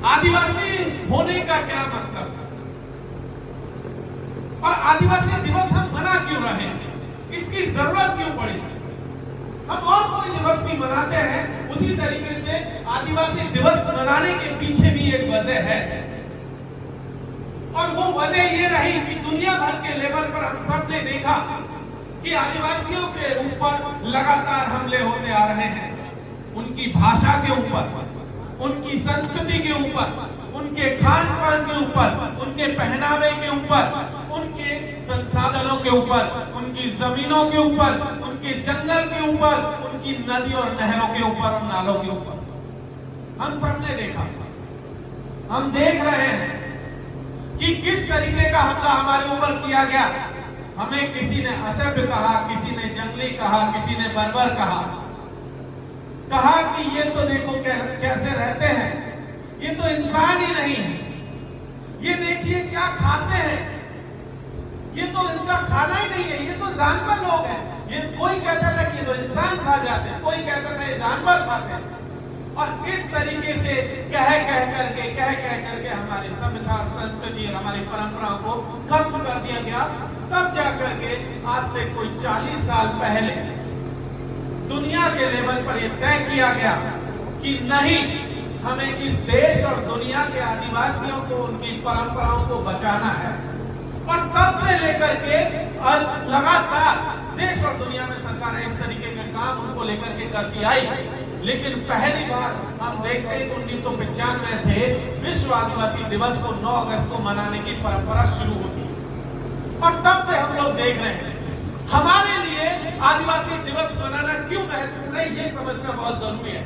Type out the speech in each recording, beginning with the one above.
आदिवासी होने का क्या मतलब, और आदिवासी दिवस हम मना क्यों रहे हैं, इसकी जरूरत क्यों पड़ी। हम और कोई दिवस भी मनाते हैं, उसी तरीके से आदिवासी दिवस मनाने के पीछे भी एक वजह है, और वो वजह ये रही कि दुनिया भर के लेवल पर हम सब ने देखा कि आदिवासियों के ऊपर लगातार हमले होते आ रहे हैं। उनकी भाषा के ऊपर, उनकी संस्कृति के ऊपर, उनके खान पान के ऊपर, उनके पहनावे के ऊपर, उनके संसाधनों के ऊपर, उनकी जमीनों के ऊपर, उनके जंगल के ऊपर, उनकी नदी और नहरों के ऊपर और नालों के ऊपर। हम सबने देखा, हम देख रहे हैं कि किस तरीके का हमला हमारे ऊपर किया गया। हमें किसी ने असभ्य कहा, किसी ने जंगली कहा, किसी ने बर्बर कहा कि ये तो देखो कैसे रहते हैं, ये तो इंसान ही नहीं है, ये देखिए क्या खाते हैं, ये तो इनका खाना ही नहीं है, ये तो जानवर लोग हैं। ये कोई कहता था कि ये तो इंसान खा जाते हैं, कोई कहता था ये जानवर खाते हैं। और इस तरीके से कह करके हमारी सभ्यता और संस्कृति और हमारी परंपराओं को खत्म कर दिया गया। तब जाकर के आज से कोई 40 साल पहले दुनिया के लेवल पर यह तय किया गया कि नहीं, हमें इस देश और दुनिया के आदिवासियों को, उनकी परंपराओं को बचाना है। और तब से लेकर के लगातार देश और दुनिया में सरकारें इस तरीके के काम उनको लेकर के करती आई। लेकिन पहली बार हम देखते हैं 1995 से विश्व आदिवासी दिवस को 9 अगस्त को मनाने की परंपरा शुरू होती है, और तब से हम लोग देख रहे हैं। हमारे लिए आदिवासी दिवस मनाना क्यों महत्वपूर्ण है, ये समझना बहुत जरूरी है।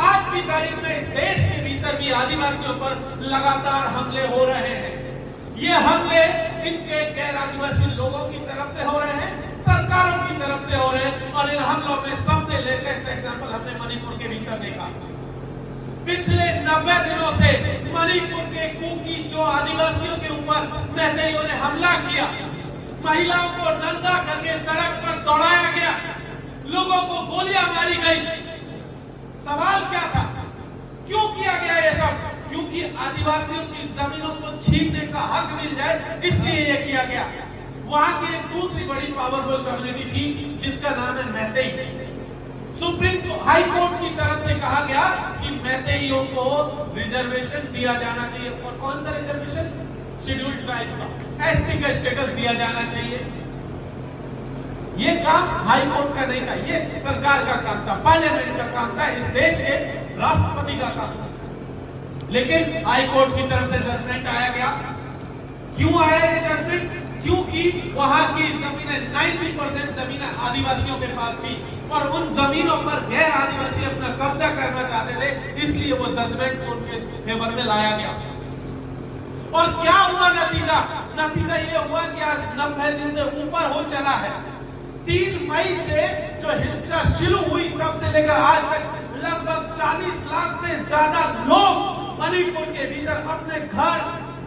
आज की तारीख में इस देश के भीतर भी आदिवासियों पर लगातार हमले हो रहे हैं। ये हमले इनके गैर आदिवासी लोगों की तरफ से हो रहे हैं, सरकारों की तरफ से हो रहे हैं। और इन हमलों में सबसे लेटेस्ट एग्जांपल हमने मणिपुर के भीतर देखा। पिछले 90 दिनों से मणिपुर के कुकी जो आदिवासियों के ऊपर मैतेइयों ने हमला किया, महिलाओं को नंगा करके सड़क पर दौड़ाया गया, लोगों को गोलियां मारी गई। सवाल क्या था, क्यों किया गया ये सब? क्योंकि आदिवासियों की जमीनों को छीनने का हक मिल जाए, इसलिए ये किया गया। वहां की एक दूसरी बड़ी पावरफुल कम्युनिटी थी जिसका नाम है मैतेई। सुप्रीम हाई कोर्ट की तरफ से कहा गया कि मैतेइयों को रिजर्वेशन दिया जाना चाहिए। और कौन सा रिजर्वेशन? शेड्यूल्ड ट्राइब का, एसटी का स्टेटस दिया जाना चाहिए। ये काम हाई कोर्ट का नहीं था, ये सरकार का काम था, पार्लियामेंट का काम था, इस देश के राष्ट्रपति का काम था। लेकिन हाई कोर्ट की तरफ से जजमेंट आया गया। क्यों आया ये जजमेंट? क्योंकि वहां की जमीनें 90% जमीनें आदिवासियों के पास थी, और उन जमीनों पर गैर आदिवासी अपना कब्जा करना चाहते थे, इसलिए वो जजमेंट उनके फेवर में लाया गया। और क्या हुआ नतीजा? नतीजा ये हुआ कि आज 90 दिन से ऊपर हो चला है। 3 मई से जो हिंसा शुरू हुई तब से लेकर आज तक लगभग 40 लाख से ज्यादा लोग मणिपुर के भीतर अपने घर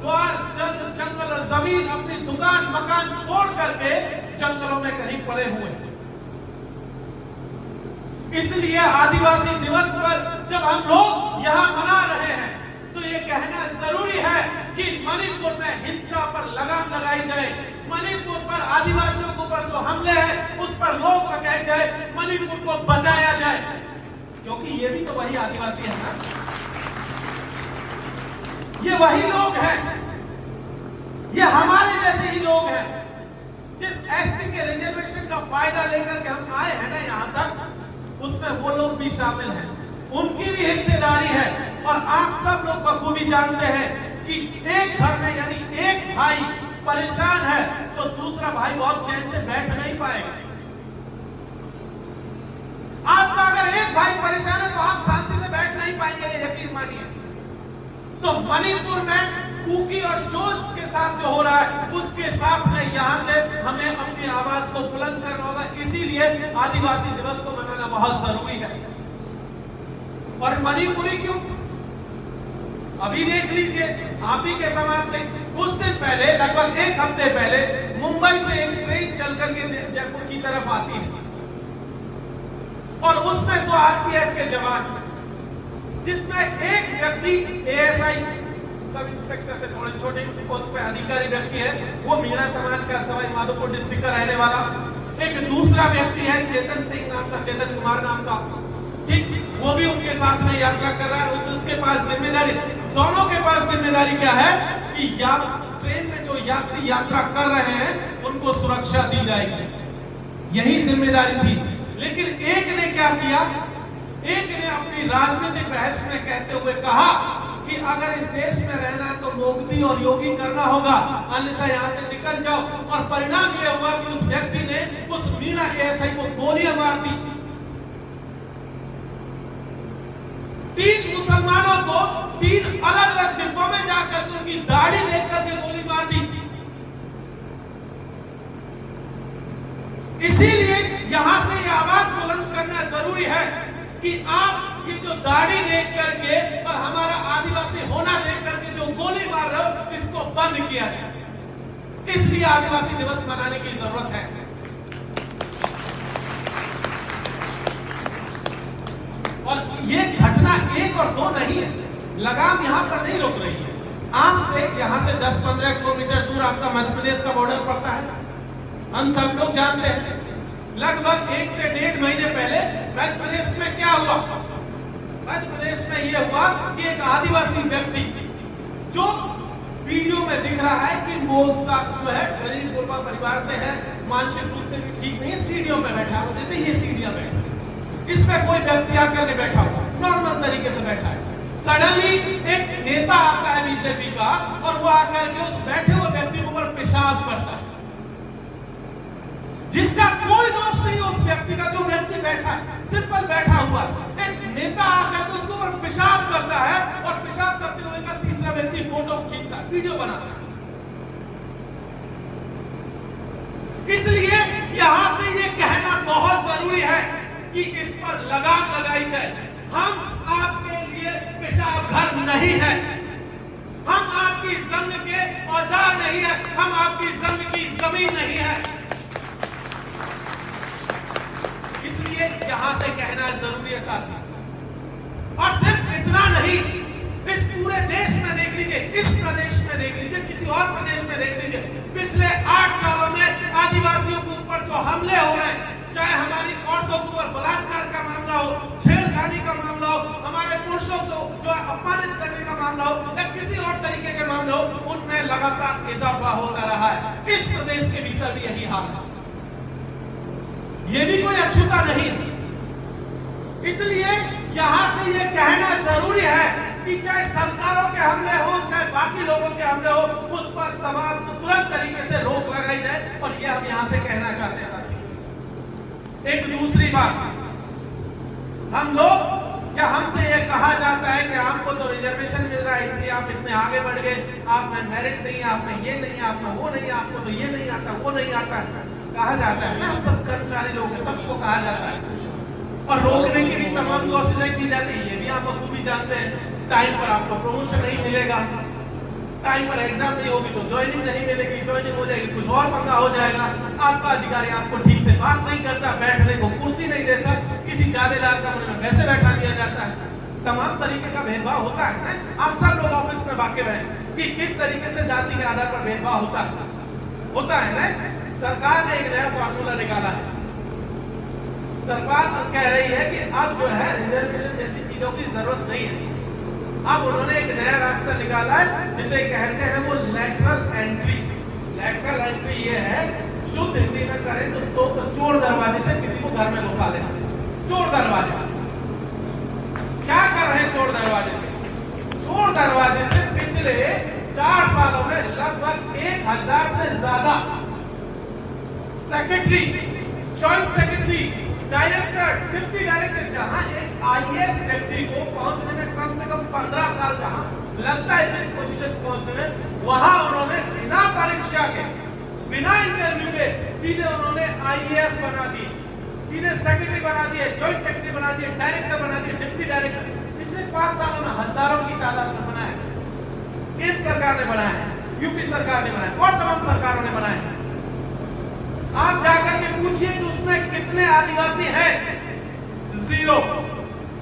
द्वार, जंगल और जमीन, अपनी दुकान मकान छोड़ करके जंगलों में कहीं पड़े हुए हैं। इसलिए आदिवासी दिवस पर जब हम लोग यहाँ मना रहे हैं तो ये कहना जरूरी है कि मणिपुर में हिंसा पर लगाम लगाई जाए, मणिपुर पर आदिवासियों के ऊपर जो हमले हैं उस पर रोक लगाई जाए, मणिपुर को बचाया जाए। क्योंकि ये भी तो वही आदिवासी है ना, ये वही लोग हैं, ये हमारे जैसे ही लोग हैं। जिस एसटी के रिजर्वेशन का फायदा लेकर के हम आए हैं ना यहाँ तक, उसमें वो लोग भी शामिल हैं, उनकी भी हिस्सेदारी है। और आप सब लोग बखूबी जानते हैं कि एक घर में यानी एक भाई परेशान है तो दूसरा भाई बहुत चैन से बैठ नहीं पाएगा। आपका अगर एक भाई परेशान है तो आप शांति से बैठ नहीं पाएंगे, ये यकीन मानिए। तो मणिपुर में कुकी और जोश के साथ जो हो रहा है, उसके साथ में यहाँ से हमें अपनी आवाज को बुलंद करना होगा। इसीलिए आदिवासी दिवस को मनाना बहुत जरूरी है। और मणिपुरी क्यों? अभी देख लीजिए, आप ही के समाज से कुछ दिन पहले, लगभग 1 हफ्ते पहले, मुंबई से एक ट्रेन चल करके जयपुर की तरफ आती है, और उसमें तो आरपीएफ के जवान जिसमें एक व्यक्ति एएसआई सब इंस्पेक्टर से थोड़े छोटे पोस्ट पे अधिकारी व्यक्ति है, वो मीणा समाज का सवाई माधोपुर डिस्ट्रिक्ट का रहने वाला। एक दूसरा व्यक्ति है चेतन सिंह नाम का, चेतन कुमार नाम का, ठीक, वो भी उनके साथ में यात्रा कर रहा है। उसके पास जिम्मेदारी, दोनों के पास जिम्मेदारी क्या है कि ट्रेन में जो यात्री यात्रा कर रहे हैं उनको सुरक्षा दी जाएगी, यही जिम्मेदारी थी। लेकिन एक ने क्या किया, एक ने अपनी राजनीतिक बहस में कहते हुए कहा कि अगर इस देश में रहना है तो मोदी और योगी करना होगा, अन्यथा यहाँ से निकल जाओ। और परिणाम यह हुआ कि उस व्यक्ति ने उस मीणा एएसआई को गोलियां मार दी। 3 मुसलमानों को 3 अलग अलग डिब्बों में जाकर के उनकी दाढ़ी देख करके गोली मार दी। इसीलिए यहां से यह आवाज बुलंद करना जरूरी है कि आप ये जो दाढ़ी देख करके और हमारा आदिवासी होना देख करके जो गोली मार रहे हो, इसको बंद किया जाए। इसलिए आदिवासी दिवस मनाने की जरूरत है। और ये घटना 1 और 2 नहीं है, लगाम यहां पर नहीं रुक रही है। आम से यहां से 10-15 किलोमीटर दूर आपका मध्य प्रदेश का बॉर्डर पड़ता है, हम सब लोग जानते हैं। लगभग 1 से 1.5 महीने पहले मध्य प्रदेश में क्या हुआ? मध्य प्रदेश में यह हुआ कि एक आदिवासी व्यक्ति जो वीडियो में दिख रहा है कि वो उसका जो है गरीब गुरबा परिवार से है, मानसिक रूप से भी ठीक नहीं है, सीढ़ियों में बैठा हो, जैसे ये सीढ़ियां बैठा, इस पे कोई व्यक्ति आकर के बैठा हुआ, नॉर्मल तरीके से बैठा है। सडनली एक नेता आता है बीजेपी का और वो आकर के उस बैठे हुए व्यक्ति के ऊपर पेशाब करता है, जिसका कोई दोष नहीं है उस व्यक्ति का, जो व्यक्ति बैठा है, सिंपल बैठा हुआ। एक नेता आकर के उसके ऊपर पेशाब करता है और पेशाब करते हुए का तीसरा व्यक्ति फोटो खींचता है, वीडियो बनाता है। इसलिए यहां से ये कहना बहुत जरूरी है कि इस पर लगाम लगाई जाए। हम आपके लिए पेशाब घर नहीं है, हम आपकी जंग के औजार नहीं है, हम आपकी जंग की जमीन नहीं है। इसलिए यहां से कहना जरूरी है साथी। और सिर्फ इतना नहीं, इस पूरे देश में देख लीजिए, इस प्रदेश में देख लीजिए, किसी और प्रदेश में देख लीजिए, पिछले 8 सालों में आदिवासियों के ऊपर जो हमले हो रहे हैं, चाहे हमारी औरतों के ऊपर बलात्कार का मामला हो, छेड़खानी का मामला हो, हमारे पुरुषों को जो अपमानित करने का मामला हो, या किसी और तरीके के मामले हो, उनमें लगातार इजाफा होता रहा है। इस प्रदेश के भीतर भी यही हाल है, ये भी कोई अछूता नहीं। इसलिए यहां से ये कहना जरूरी है कि चाहे सरकारों के हमले हो, चाहे बाकी लोगों के हमले हो, उस पर तमाम तुरंत तरीके से रोक लगाई जाए। और ये हम यहां से कहना चाहते हैं। एक दूसरी बात, हम लोग क्या, हमसे ये कहा जाता है कि आपको तो रिजर्वेशन मिल रहा है इसलिए आप इतने आगे बढ़ गए, आप में मेरिट नहीं है, आप में ये नहीं है, आप में वो नहीं है, आपको तो ये नहीं आता, वो नहीं आता, कहा जाता है ना। हम सब कर्मचारी लोग हैं, सबको कहा जाता है। और रोकने की भी तमाम कोशिशें की जाती है, ये भी आप बखूबी जानते हैं। टाइम पर आपको प्रमोशन नहीं मिलेगा, टाइम पर एग्जाम नहीं होगी तो ज्वाइनिंग नहीं मिलेगी, ज्वाइनिंग हो जाएगी कुछ और पंगा हो जाएगा, आपका अधिकारी आपको ठीक से बात नहीं करता, बैठने को कुर्सी नहीं देता, किसी जानेदार कमरे में वैसे बैठा दिया जाता है। तमाम तरीके का भेदभाव होता है। आप सब लोग ऑफिस में वाकिफ हैं कि किस तरीके से जाति के आधार पर भेदभाव होता है ना। सरकार ने एक नया फार्मूला निकाला है। सरकार कह रही है कि अब जो है रिजर्वेशन जैसी चीजों की जरूरत नहीं है। अब उन्होंने एक नया रास्ता निकाला है जिसे कहते हैं वो लैटरल एंट्री। लैटरल एंट्री ये है, शुद्ध हिंदी में करें तो चोर दरवाजे से किसी को घर में घुसा लेना। चोर दरवाजे क्या कर रहे हैं? चोर दरवाजे से, चोर दरवाजे से पिछले 4 सालों में लगभग 1000 से ज्यादा secretary, joint secretary, director, deputy director, जहां एक आईएएस व्यक्ति को पहुंचने में कम से कम 15 साल जहां लगता है जिस पोजीशन पहुंचने में, वहां उन्होंने बिना परीक्षा के, बिना इंटरव्यू के सीधे उन्होंने आईएएस बना दिए, सीधे सेक्रेटरी बना दिए, जॉइंट सेक्रेटरी बना दिए, डायरेक्टर बना दिए, डिप्टी डायरेक्टर। पिछले 5 सालों में हजारों की तादाद में बनाया। केंद्र सरकार ने बनाया है, यूपी सरकार ने बनाया और तमाम सरकारों ने बनाया है। आप जाकर के पूछिए कि उसमें कितने आदिवासी हैं? 0।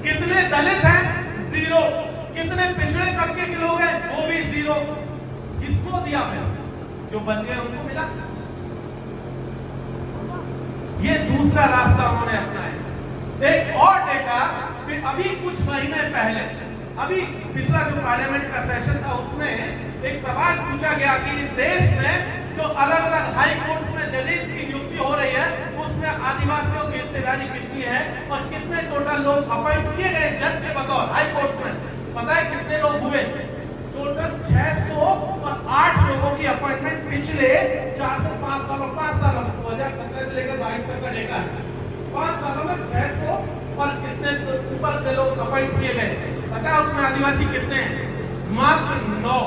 कितने दलित हैं? जीरो। कितने पिछड़े तबके के लोग हैं, वो भी जीरो। किसको दिया है? जो बच गए उनको मिला। ये दूसरा रास्ता उन्होंने अपनाया। एक और डेटा, अभी कुछ महीने पहले, अभी पिछला जो पार्लियामेंट का सेशन था, उसमें एक सवाल पूछा गया कि इस देश में जो अलग अलग हाई कोर्ट्स में जजेस की नियुक्ति हो रही है, उसमें आदिवासियों की हिस्सेदारी कितनी है और कितने टोटल लोग अपॉइंट किए गए जज के बतौर हाई कोर्ट्स में? पता है कितने लोग हुए? टोटल 608 लोगों की अपॉइंटमेंट पिछले 4 से 5 सालों 2017 से लेकर 22 तक का डेटा है। 5 सालों में 600 और कितने ऊपर के लोग अपॉइंट किए गए। पता है उसमें आदिवासी कितने हैं? मात्र 9।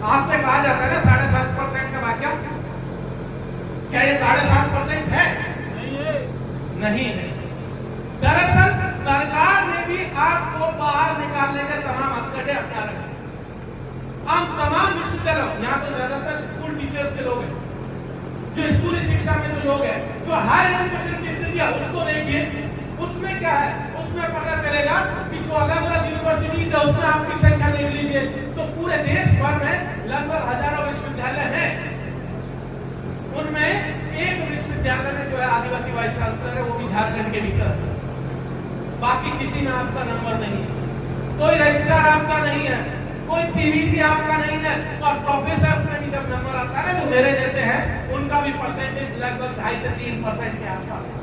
आपसे कहा जाता है ना 7.5% का वाक्य, क्या ये 7.5% है? नहीं है। दरअसल सरकार ने भी आपको बाहर निकालने के तमाम हथकंडे अपना रखे। हम तमाम विश्वविद्यालय, यहाँ तो ज्यादातर स्कूल टीचर्स के लोग हैं, जो स्कूली शिक्षा में जो लोग हैं, जो हायर एजुकेशन की स्थिति है उसको देखिए। उसमें क्या है? उसमें पता चलेगा कि जो अलग अलग यूनिवर्सिटीज है उसमें आपकी संख्या देख लीजिए तो पूरे देश भर में लगभग हजारों विश्वविद्यालय हैं। उनमें एक विश्वविद्यालय में जो है आदिवासी वाइस चांसलर है, वो भी झारखंड के भीतर। बाकी किसी में आपका नंबर नहीं है, कोई रजिस्ट्रार आपका नहीं है, कोई पीवीसी आपका नहीं है। और प्रोफेसर्स में भी जब नंबर आता है ना, जो मेरे जैसे हैं, उनका भी परसेंटेज लगभग 2.5 से 3% के आसपास है।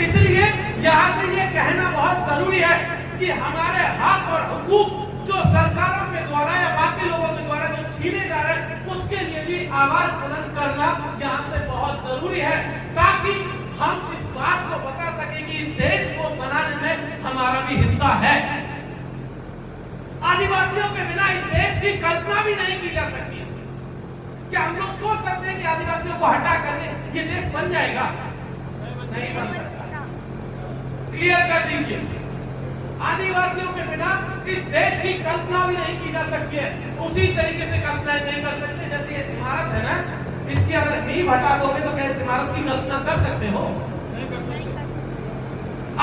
इसलिए यहाँ से ये कहना बहुत जरूरी है कि हमारे हक और हुकूक जो सरकारों के द्वारा या बाकी लोगों के द्वारा जो छीने जा रहे हैं, उसके लिए भी आवाज बुलंद करना यहाँ से बहुत जरूरी है, ताकि हम इस बात को बता सकें कि इस देश को बनाने में हमारा भी हिस्सा है। आदिवासियों के बिना इस देश की कल्पना भी नहीं की जा सकती। क्या हम लोग सोच सकते हैं कि आदिवासियों को हटा करके ये देश बन जाएगा? नहीं बन सकता। क्लियर कर दीजिए, आदिवासियों के बिना इस देश की कल्पना भी नहीं की जा सकती है। उसी तरीके से कल्पना नहीं कर सकते जैसे ये इमारत है ना, इसकी अगर नींव हटा दोगे तो क्या इस इमारत की कल्पना कर सकते हो? नहीं कर सकते।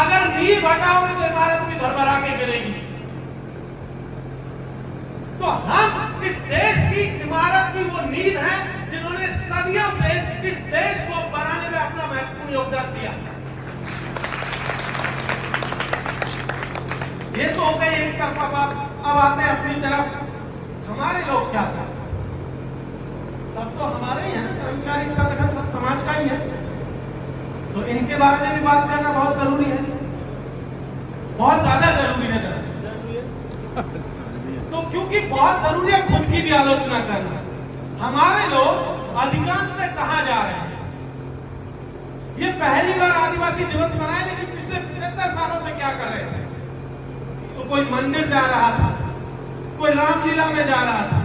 अगर नींव हटाओगे तो इमारत भी भरभरा के गिरेगी। तो हम इस देश की इमारत की वो नींव है जिन्होंने सदियों से इस देश को बनाने में अपना महत्वपूर्ण योगदान दिया। ये तो हो गई एक तरफा बात। अब आते हैं अपनी तरफ। हमारे लोग क्या करते हैं? सब तो हमारे ही है ना, कर्मचारी संगठन सब समाज का ही है, तो इनके बारे में भी बात करना बहुत जरूरी है, बहुत ज्यादा जरूरी है दरअसल। तो क्योंकि बहुत जरूरी है खुद की भी आलोचना करना। हमारे लोग अधिकांश से कहां जा रहे हैं? ये पहली बार आदिवासी दिवस मनाए, लेकिन पिछले 75 सालों से क्या कर रहे थे? तो कोई मंदिर जा रहा था, कोई रामलीला में जा रहा था,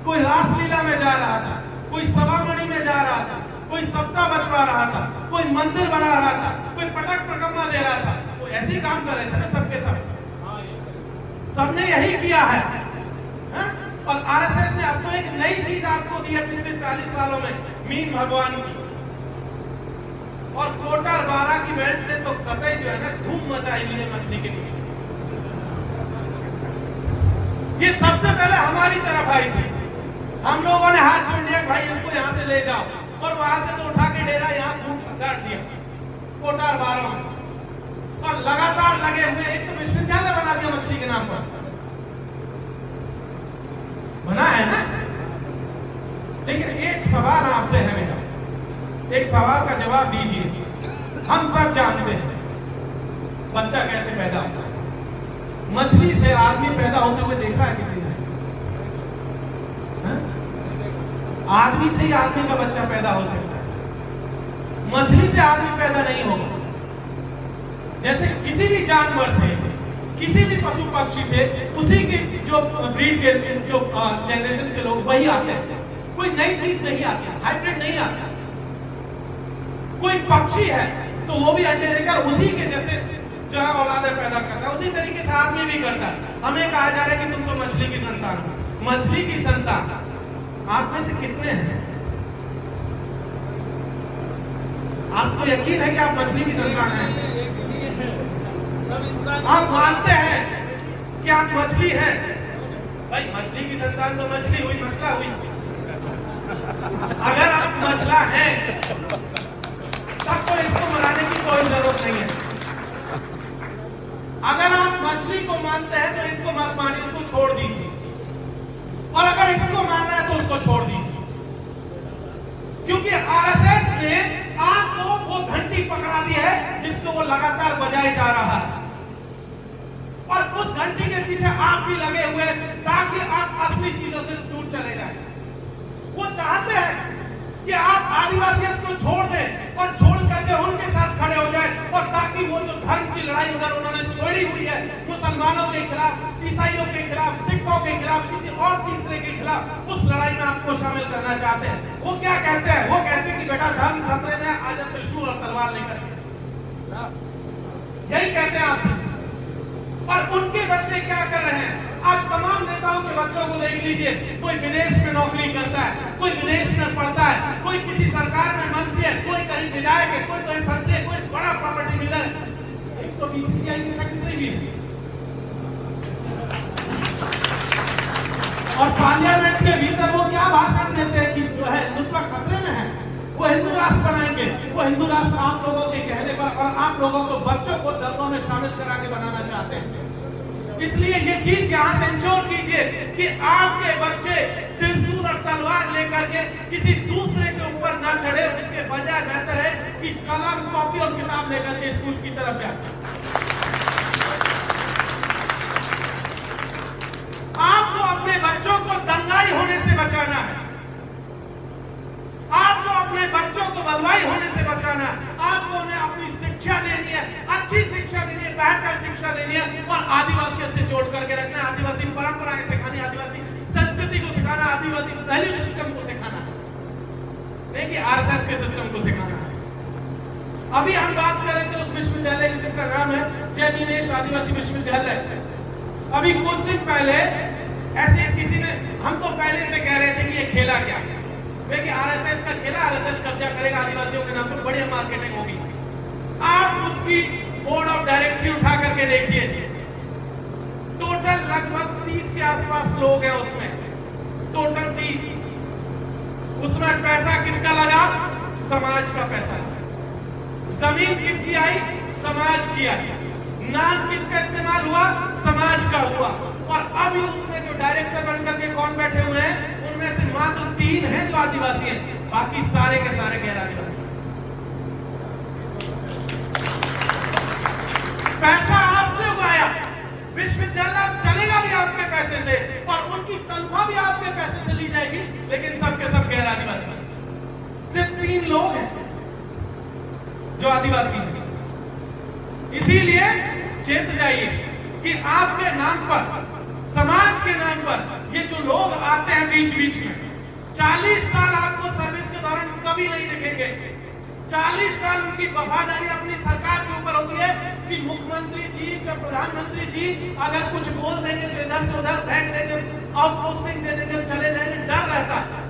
कोई रासलीला में जा रहा था, कोई सभामणि में जा रहा था, कोई सप्ताह बचवा रहा था, कोई मंदिर बना रहा था, कोई पटक प्रकम्मा दे रहा था। तो ऐसे ही काम कर रहे थे ना सबके सब। सबने यही किया है, है? और आरएसएस ने अब तो एक नई चीज आपको दी है पिछले 40 सालों में, मीन भगवान की। और कोटा 12 की बेल्ट ने तो कतई जो है ना धूम मचाई हुई है मछली के पीछे। ये सबसे पहले हमारी तरफ आई थी। हम लोगों ने हाथ जोड़ लिया, भाई इसको यहाँ से ले जाओ, और वहां से तो उठा के डेरा यहाँ गाड़ दिया कोटा 12 में। और लगातार लगे हुए, एक तो विश्वविद्यालय बना दिया मछली के नाम पर, बना है ना। लेकिन एक सवाल आपसे है मेरा, एक सवाल का जवाब दीजिए। हम सब जानते हैं बच्चा कैसे पैदा होता है। मछली से आदमी पैदा होते हुए देखा है किसी ने? आदमी से ही आदमी का बच्चा पैदा हो सकता है, मछली से आदमी पैदा नहीं होगा। जैसे किसी भी जानवर से, किसी भी पशु पक्षी से, उसी की जो ब्रीड के जो जनरेशन के लोग वही आते हैं। कोई नई चीज नहीं आती, हाइब्रिड नहीं आता। कोई पक्षी है तो वो भी अंडे देकर उसी के जैसे जो है औलादे पैदा करता है, उसी तरीके से आदमी भी करता है। हमें कहा जा रहा है कि तुम तो मछली की संतान हो। मछली की संतान आप में से कितने हैं? आपको यकीन है कि आप मछली की संतान हैं? आप मानते हैं कि आप मछली हैं, भाई मछली की संतान तो मछली हुई, मछला हुई। अगर आप मछला हैं तब तो इसको मराने की कोई जरूरत नहीं है। अगर आप मछली को मानते हैं तो इसको मत मानिए, इसको छोड़ दीजिए, और अगर इसको मानना है तो उसको छोड़ दीजिए, क्योंकि आरएसएस ने आपको वो घंटी पकड़ा दी है जिसको वो लगातार बजाए जा रहा है, और उस घंटी के पीछे आप भी लगे हुए ताकि आप असली चीजों से दूर चले जाएं। वो चाहते हैं कि आप आदिवासियत को छोड़ दें और छोड़ करके उनके साथ खड़े हो जाएं, और ताकि वो जो धर्म की लड़ाई उधर उन्होंने छोड़ी हुई है मुसलमानों के खिलाफ, ईसाइयों के खिलाफ, सिखों के खिलाफ, किसी और तीसरे के खिलाफ, उस लड़ाई में आपको शामिल करना चाहते हैं। वो क्या कहते हैं? वो कहते हैं कि बेटा धर्म खतरे में, आज त्रिशूल और तलवार लेकर, यही कहते हैं आपसे। और उनके बच्चे क्या कर रहे हैं? आप तमाम नेताओं के बच्चों को देख लीजिए, कोई विदेश में नौकरी करता है, कोई विदेश में पढ़ता है, कोई किसी सरकार में मंत्री है, कोई कहीं विधायक है, कोई कहीं संतरी है, कोई बड़ा प्रॉपर्टी डीलर है, एक तो बीसीसीआई की सेक्रेटरी भी है। और पार्लियामेंट के भीतर वो क्या भाषण देते हैं कि जो है हिंदुत्व खतरे में है, वो हिंदू राष्ट्र बनाएंगे, वो हिंदू राष्ट्र आप लोगों के कहने पर, और आप लोगों को बच्चों को दलों में शामिल करा के बनाना चाहते हैं। इसलिए ये चीज यहां से इंश्योर कीजिए कि आपके बच्चे त्रिशूल और तलवार लेकर के किसी दूसरे के ऊपर ना चढ़े, इसके बजाय बेहतर है कि कलम, कॉपी और किताब लेकर के स्कूल की तरफ जाए। आपको अपने बच्चों को दंगाई होने से बचाना है, आपको अपने बच्चों को बलवाई होने से बचाना है, आपको उन्हें अपनी शिक्षा देनी है, अच्छी शिक्षा देनी है, बेहतर शिक्षा देनी है, और आदिवासियों से जोड़ करके रखना है। आदिवासी परंपराएं सिखानी, आदिवासी संस्कृति को सिखाना, आदिवासी वैल्यू सिस्टम को सिखाना, नहीं कि आरएसएस के सिस्टम को सिखाना है। अभी हम बात करेंगे उस विश्वविद्यालय जिसका नाम है जय मीनेश आदिवासी विश्वविद्यालय। अभी कुछ दिन पहले ऐसे किसी ने, हम तो पहले से कह रहे थे कि ये खेला क्या है, देखिए आरएसएस का खेला, आरएसएस कब्जा करेगा आदिवासियों के नाम पर, बढ़िया मार्केटिंग होगी। आप उसकी बोर्ड ऑफ डायरेक्टरी उठा करके देखिए, टोटल लगभग 30 के आसपास लोग हैं उसमें, टोटल 30। उसमें पैसा किसका लगा? समाज का पैसा। जमीन किसकी आई? समाज की आई। नाम किसका इस्तेमाल हुआ? समाज का हुआ। और अभी उसमें जो डायरेक्टर बनकर के कौन बैठे हुए हैं, उनमें से मात्र 3 हैं जो आदिवासी हैं, बाकी सारे के सारे गैर आदिवासी। पैसा आपसे उगाया, विश्वविद्यालय चलेगा भी आपके पैसे से, और उनकी तनख्वाह भी आपके पैसे से ली जाएगी, लेकिन सबके सब गैर आदिवासी। सिर्फ 3 लोग हैं जो आदिवासी हैं। इसीलिए चेत जाइए कि आपके नाम पर, समाज के नाम पर ये जो लोग आते हैं बीच बीच में, 40 साल आपको सर्विस के दौरान कभी नहीं दिखेंगे। 40 साल उनकी वफादारी अपनी सरकार के ऊपर होती है कि मुख्यमंत्री जी या प्रधानमंत्री जी अगर कुछ बोल देंगे तो इधर से उधर फेंक देंगे, आउट पोस्टिंग दे देंगे, चले जाएंगे, डर रहता है।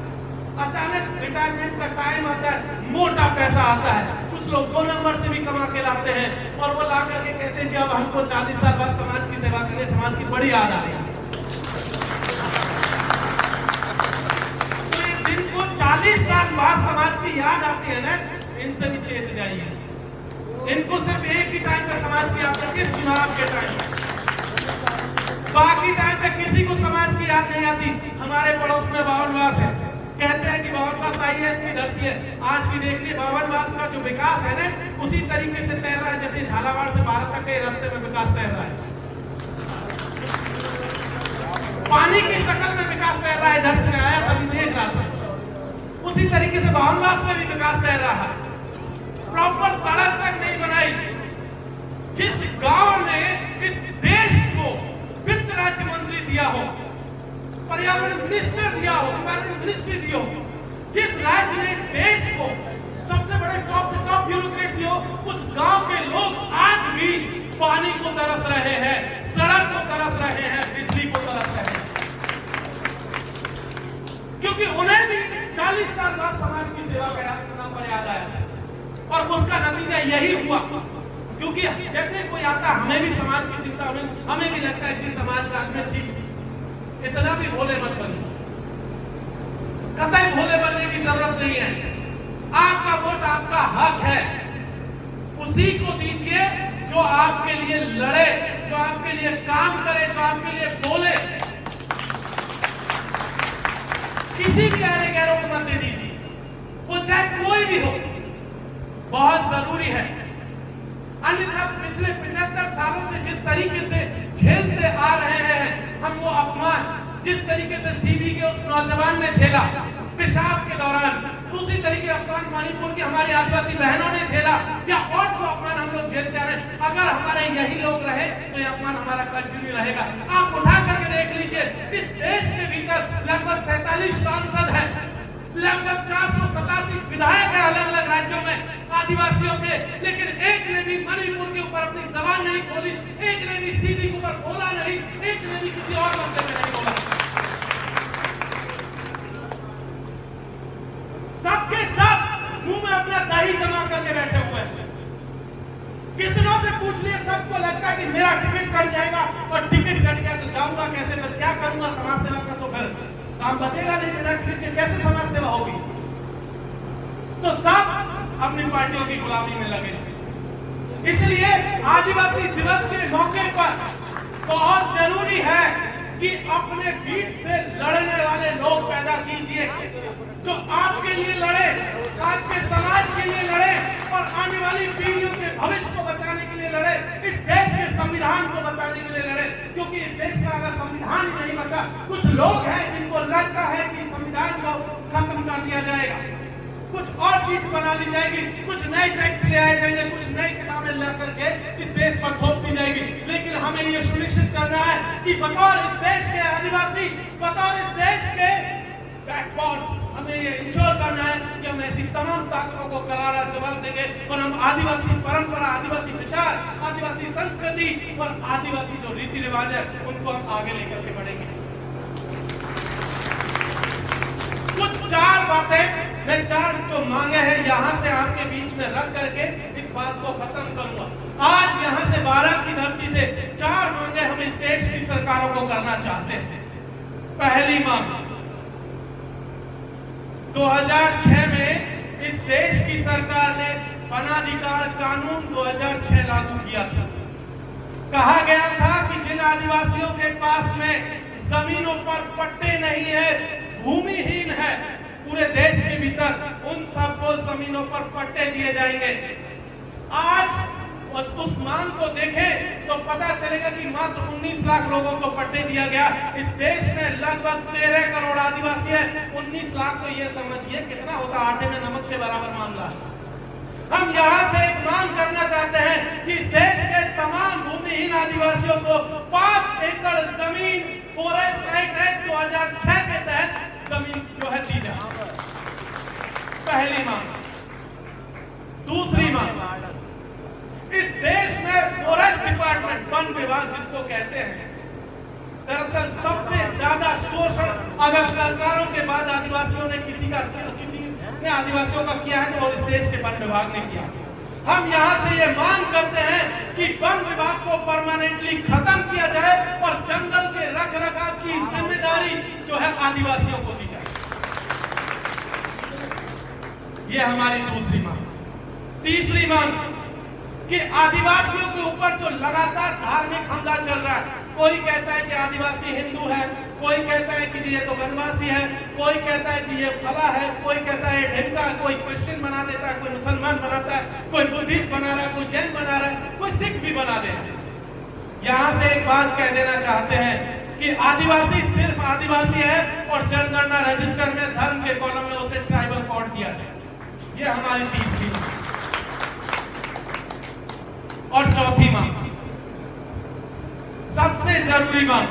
अचानक रिटायरमेंट का टाइम आता है, मोटा पैसा आता है, कुछ लोग 2 नंबर से भी कमा के लाते हैं, और वो ला करके कहते हैं जी अब हमको 40 साल बाद समाज की सेवा करने, समाज की बड़ी याद आ रही है। तो ये जिनको 40 साल बाद समाज की याद आती है ना, इनसे भी चेत जाइए। इनको सिर्फ एक ही टाइम पे समाज की याद आती है, चुनाव के टाइम। बाकी टाइम पे किसी को समाज की याद नहीं आती। हमारे पड़ोस में बावनवास है, कहते हैं कि बावनवास आईएएस की धरती है। आज भी देखिए बावनवास का जो विकास है ना, उसी तरीके से तैर रहा है जैसे झालावाड़ से भारत तक के रास्ते में विकास तैर रहा है। पानी की शक्ल में विकास तैर रहा है, इधर से आया तभी देख रहा था, उसी तरीके से बावनवास में भी विकास तैर रहा है। प्रॉपर सड़क तक नहीं बनाई। जिस गांव ने इस देश को वित्त राज्य मंत्री दिया हो, पर्यावरण मिनिस्टर दिया हो, एनवायरमेंट मिनिस्ट्री दी हो, जिस राज्य ने इस देश को सबसे बड़े टॉप से टॉप ब्यूरोक्रेट दिया हो, उस गांव के लोग आज भी पानी को तरस रहे हैं, सड़क को तरस रहे हैं, बिजली को तरस रहे हैं, क्योंकि उन्हें भी 40 साल बाद समाज की सेवा का नाम पर याद आया, और उसका नतीजा यही हुआ। क्योंकि जैसे कोई आता, हमें भी समाज की चिंता होगी, हमें भी लगता है कि समाज का आदमी ठीक, इतना भी भोले मत बनिए, कतई भोले बनने की जरूरत नहीं है। आपका वोट आपका हक है, उसी को दीजिए जो आपके लिए लड़े, जो आपके लिए काम करे, जो आपके लिए बोले। किसी भी आने गैरों को मत दे दीजिए, वो चाहे कोई भी हो, बहुत जरूरी है। अन्यथा पिछले 75 सालों से जिस तरीके से झेलते आ रहे हैं हम वो अपमान, जिस तरीके से सीधी के उस नौजवान ने झेला पेशाब के दौरान, दूसरी तरीके अपमान मणिपुर की हमारी आदिवासी बहनों ने झेला, या और जो अपमान हम लोग झेलते आ रहे हैं, अगर हमारे यही लोग रहे तो ये अपमान हमारा कंटिन्यू रहेगा। आप उठा करके देख लीजिए, इस देश के भीतर लगभग 47 सांसद हैं, लगभग 487 विधायक हैं अलग अलग राज्यों में आदिवासियों के, लेकिन एक ने भी मणिपुर के ऊपर अपनी जबान नहीं खोली, एक ने भी सीधी के ऊपर बोला नहीं, एक ने भी किसी और मसले में नहीं बोला। सबके सब मुंह में अपना दही जमा करके बैठे हुए हैं। कितनों से पूछ लिए, सबको लगता है कि मेरा टिकट कट जाएगा, और टिकट कट गया तो जाऊंगा कैसे, मैं क्या करूंगा समाज सेवा का, तो फिर काम बचेगा नहीं, मेरा टिकट के कैसे समाज सेवा होगी। तो सब अपनी पार्टियों की गुलामी में लगे। इसलिए आदिवासी दिवस के मौके पर बहुत जरूरी है कि अपने बीच से लड़ने वाले लोग पैदा कीजिए, जो आपके लिए लड़े, आपके समाज के लिए लड़े, और आने वाली पीढ़ियों के भविष्य को बचाने के लिए लड़े, इस देश के संविधान को बचाने के लिए लड़े। क्योंकि इस देश का अगर संविधान ही नहीं बचा, कुछ लोग हैं जिनको लगता है कि संविधान को खत्म कर दिया जाएगा, कुछ और चीज बना ली जाएगी, कुछ नए टैक्स ले आए जाएंगे, कुछ नई किताबें ला करके इस देश पर थोप दी जाएगी। लेकिन हमें ये सुनिश्चित करना है कि बतौर इस देश के आदिवासी, बतौर इस देश के बैकबोन, हमें ये इंश्योर करना है कि हम ऐसी तमाम ताकतों को करारा जवाब देंगे, और हम आदिवासी परंपरा, आदिवासी विचार, आदिवासी संस्कृति और आदिवासी जो रीति रिवाज है उनको हम आगे लेकर के बढ़ेंगे। कुछ चार बातें, मैं चार जो मांगे हैं यहाँ से आपके बीच में रख करके इस बात को खत्म करूंगा। आज यहाँ से 12 की धरती से 4 मांगे हम इस देश की सरकारों को करना चाहते हैं। पहली मांग, 2006 में इस देश की सरकार ने वनाधिकार कानून 2006 लागू किया था। कहा गया था कि जिन आदिवासियों के पास में जमीनों पर पट्टे नहीं है, भूमिहीन है पूरे देश के भीतर, उन सबको जमीनों पर पट्टे दिए जाएंगे। आज उस मांग को देखें तो पता चलेगा कि मात्र 19 लाख लोगों को पट्टे दिया गया। इस देश में लगभग 13 करोड़ आदिवासी है, 19 लाख तो ये समझिए कितना होता, आटे में नमक के बराबर मामला है। हम यहाँ से एक मांग करना चाहते हैं कि इस देश के तमाम भूमिहीन आदिवासियों को 5 एकड़ जमीन फॉरेस्ट एक्ट 2006 के तहत जमीन जो है दी जाए। पहली मांग। दूसरी मांग, इस देश में फॉरेस्ट डिपार्टमेंट, वन विभाग जिसको कहते हैं, दरअसल सबसे ज्यादा शोषण अगर सरकारों के बाद आदिवासियों ने किसी ने आदिवासियों का किया है तो वो इस देश के वन विभाग ने किया। हम यहाँ से ये मांग करते हैं कि वन विभाग को परमानेंटली खत्म किया जाए और जंगल के रखरखाव की जिम्मेदारी जो है आदिवासियों को दी जाए। ये हमारी दूसरी मांग। तीसरी मांग कि आदिवासियों के ऊपर जो लगातार धार्मिक हमला चल रहा है, कोई कहता है कि आदिवासी हिंदू है, कोई कहता है कि ये तो वनवासी है, कोई कहता है कि ये फला है, कोई कहता है ढेमका, कोई क्रिश्चियन बना देता है, कोई मुसलमान बनाता है, कोई बुद्धिस्ट बना रहा है, कोई जैन बना रहा है, कोई सिख भी बना दे रहा है। यहाँ से एक बात कह देना चाहते हैं कि आदिवासी सिर्फ आदिवासी है और जनगणना रजिस्टर में धर्म के कॉलम में उसे ट्राइबल कोड दिया जाए। ये हमारी तीसरी मांग। और चौथी मांग, सबसे जरूरी मांग,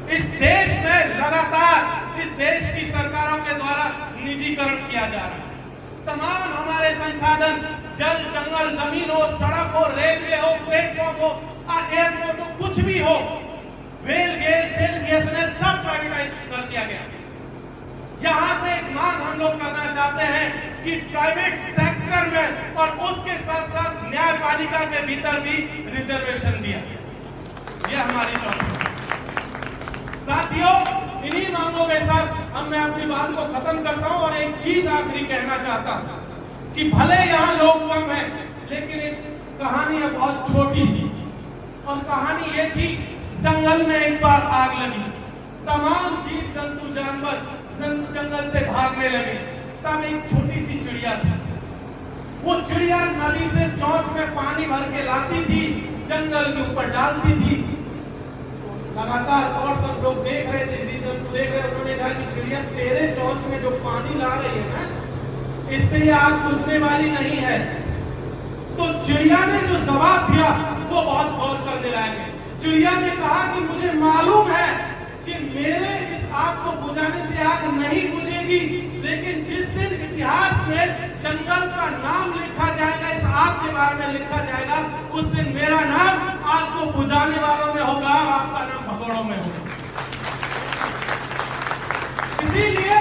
इस देश में लगातार इस देश की सरकारों के द्वारा निजीकरण किया जा रहा है। तमाम हमारे संसाधन, जल, जंगल, जमीन हो, सड़क हो, रेलवे हो, प्लेटफॉर्म हो, एयरपोर्ट हो, कुछ भी हो, रेल, गेल, सेल, बीएसएनएल सब प्राइवेटाइज कर दिया गया। यहां से एक मांग हम लोग करना चाहते हैं कि प्राइवेट सेक्टर सेक्टर में और उसके साथ साथ न्यायपालिका के भीतर भी रिजर्वेशन दिया। ये हमारी चौथी। साथियों, इन्हीं मांगों के साथ मैं अपनी बात को खत्म करता हूं और एक चीज आखिरी कहना चाहता हूं कि भले यहाँ लोग कम है, लेकिन एक कहानी है बहुत छोटी सी। और कहानी ये थी, जंगल में एक बार आग लगी, तमाम जीव जंतु जानवर जंगल से भागने लगे। तब एक छोटी सी चिड़िया थी। वो चिड़िया नदी से चोंच में पानी भर के लाती थी, जंगल के ऊपर डालती थी। लगातार और सब लोग देख रहे थे, जीव जंतु देख रहे। उन्होंने कहा कि चिड़िया, तेरे चोंच में जो पानी ला रही है ना, इससे ये आग बुझने वाली नहीं है। तो चिड़िया ने जो जवाब दिया वो बहुत गौर करने लायक है। चिड़िया ने कहा कि मुझे मालूम है कि मेरे इस आग को बुझाने से आग नहीं बुझेगी, लेकिन जिस दिन इतिहास में जंगल का नाम लिखा जाएगा, इस आग के बारे में लिखा जाएगा, उस दिन मेरा नाम आग को बुझाने वालों में होगा और आपका नाम भगोड़ों में होगा। इसीलिए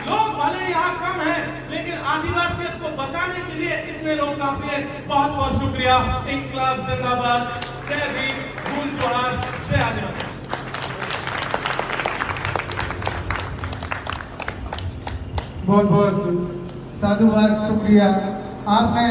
लोग भले यहाँ कम है, लेकिन आदिवासियत को बचाने के लिए इतने लोग काफी है। बहुत बहुत शुक्रिया। इंकलाब जिंदाबाद, जय भीम, भूल जोहार, जय आदिवासी। बहुत बहुत साधुवाद, शुक्रिया। आपने